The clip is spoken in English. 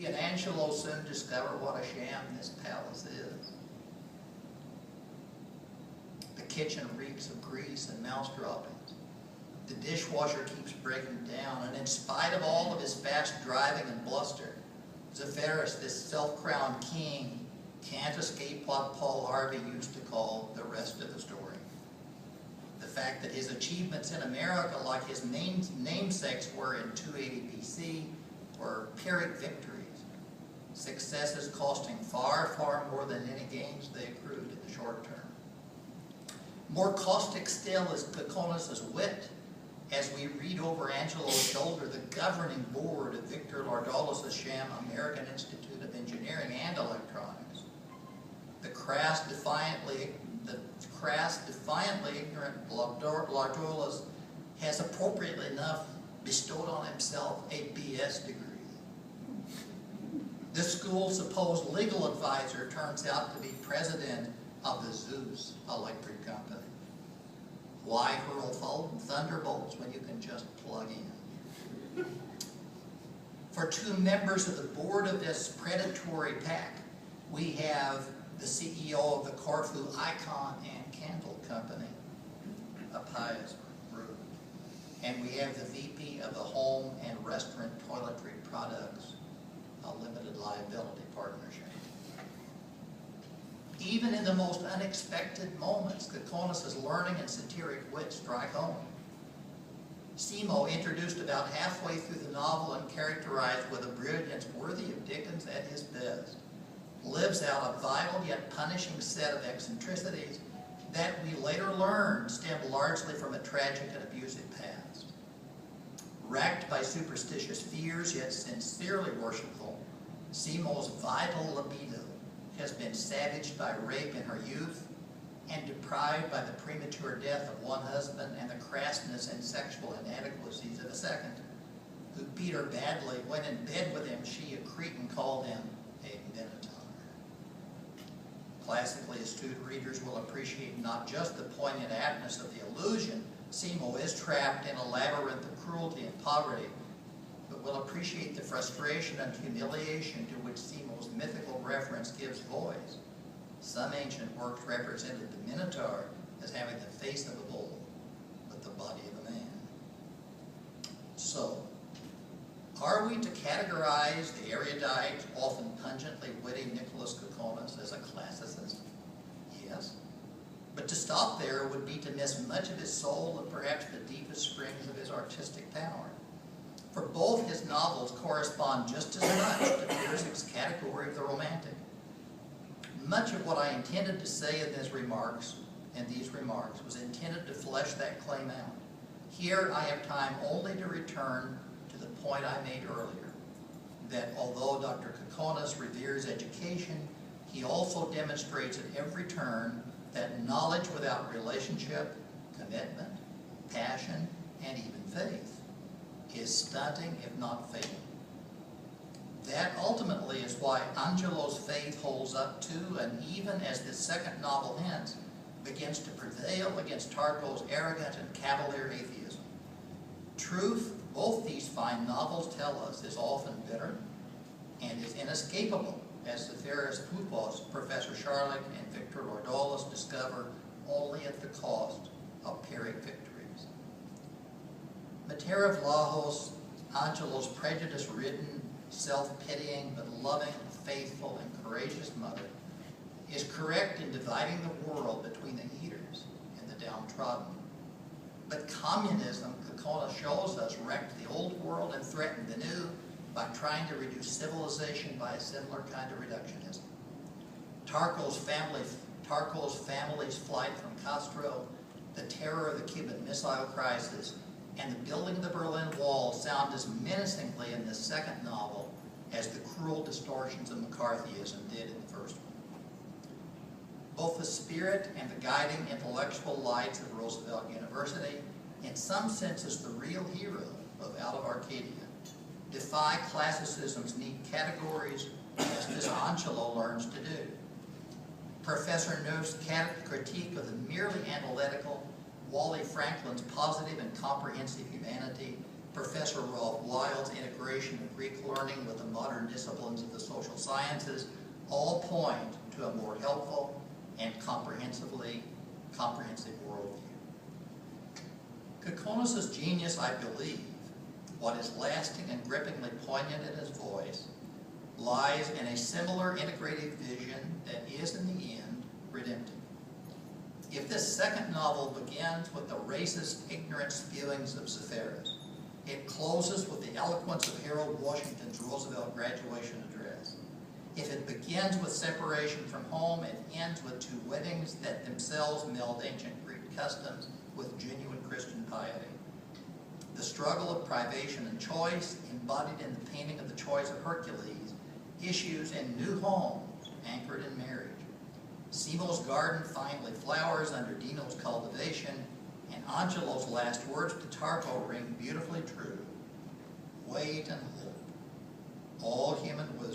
And Angelo soon discovered what a sham this palace is. The kitchen reeks of grease and mouse droppings. The dishwasher keeps breaking down, and in spite of all of his fast driving and bluster, Zephyrus, this self-crowned king, can't escape what Paul Harvey used to call the rest of the story. The fact that his achievements in America, like his namesakes were in 280 BC, were Pyrrhic victories. Successes costing far, far more than any gains they accrued in the short term. More caustic still is Kokonis' wit. As we read over Angelo's shoulder, the governing board of Victor Lardalis' sham American Institute of Engineering and Electronics. The crass, defiantly ignorant Lardalis has appropriately enough bestowed on himself a BS degree. The school's supposed legal advisor turns out to be president of the Zeus Electric Company. Why hurl thunderbolts when you can just plug in? For two members of the board of this predatory pack, we have the CEO of the Corfu Icon and Candle Company, a pious group, and we have the VP of the Home and Restaurant Toiletry Products, a limited liability partnership. Even in the most unexpected moments, Kokonis' learning and satiric wit strike home. Simo, introduced about halfway through the novel and characterized with a brilliance worthy of Dickens at his best, lives out a vital yet punishing set of eccentricities that we later learn stem largely from a tragic and abusive past. Racked by superstitious fears, yet sincerely worshipful, Simo's vital libido has been savaged by rape in her youth and deprived by the premature death of one husband and the crassness and sexual inadequacies of a second, who beat her badly when in bed with him she, a Cretan, called him a minotaur. Classically astute readers will appreciate not just the poignant aptness of the illusion Simo is trapped in a labyrinth of cruelty and poverty, but will appreciate the frustration and humiliation to which Simo's mythical reference gives voice. Some ancient works represented the Minotaur as having the face of a bull, but the body of a man. So, are we to categorize the erudite, often pungently witty Nicholas Kokonis as a classicist? Yes. But to stop there would be to miss much of his soul and perhaps the deepest springs of his artistic power. For both his novels correspond just as much to Piersic's category of the romantic. Much of what I intended to say in these remarks was intended to flesh that claim out. Here I have time only to return to the point I made earlier, that although Dr. Kokonis reveres education, he also demonstrates at every turn that knowledge without relationship, commitment, passion, and even faith is stunting, if not fatal. That ultimately is why Angelo's faith holds up to, and even as this second novel hints, begins to prevail against Tarco's arrogant and cavalier atheism. Truth, both these fine novels tell us, is often bitter and is inescapable, as Zephyrus Poupos, Professor Charlock, and Victor Lardalis discover only at the cost of Pyrrhic victories. Matera Vlahos, Angelo's prejudice-ridden, self-pitying, but loving, faithful, and courageous mother, is correct in dividing the world between the eaters and the downtrodden. But communism, Kokonis shows us, wrecked the old world and threatened the new by trying to reduce civilization by a similar kind of reductionism. Tarco's family's flight from Castro, the terror of the Cuban Missile Crisis, and the building of the Berlin Wall sound as menacingly in the second novel as the cruel distortions of McCarthyism did in the first one. Both the spirit and the guiding intellectual lights of Roosevelt University, in some senses the real hero of Out of Arcadia, defy classicism's neat categories, just as Angelo learns to do. Professor New's critique of the merely analytical, Wally Franklin's positive and comprehensive humanity Professor Rolf Wild's integration of Greek learning with the modern disciplines of the social sciences all point to a more helpful and comprehensive worldview. Kokonis' genius, I believe, what is lasting and grippingly poignant in his voice, lies in a similar integrative vision that is, in the end, redemptive. If this second novel begins with the racist, ignorant spewings of Zephyrus, it closes with the eloquence of Harold Washington's Roosevelt graduation address. If it begins with separation from home and ends with two weddings that themselves meld ancient Greek customs with genuine Christian piety. The struggle of privation and choice, embodied in the painting of the Choice of Hercules, issues in new homes anchored in marriage. Simo's garden finally flowers under Dino's cultivation, and Angelo's last words to Tarpo ring beautifully true. Wait and hope. All human will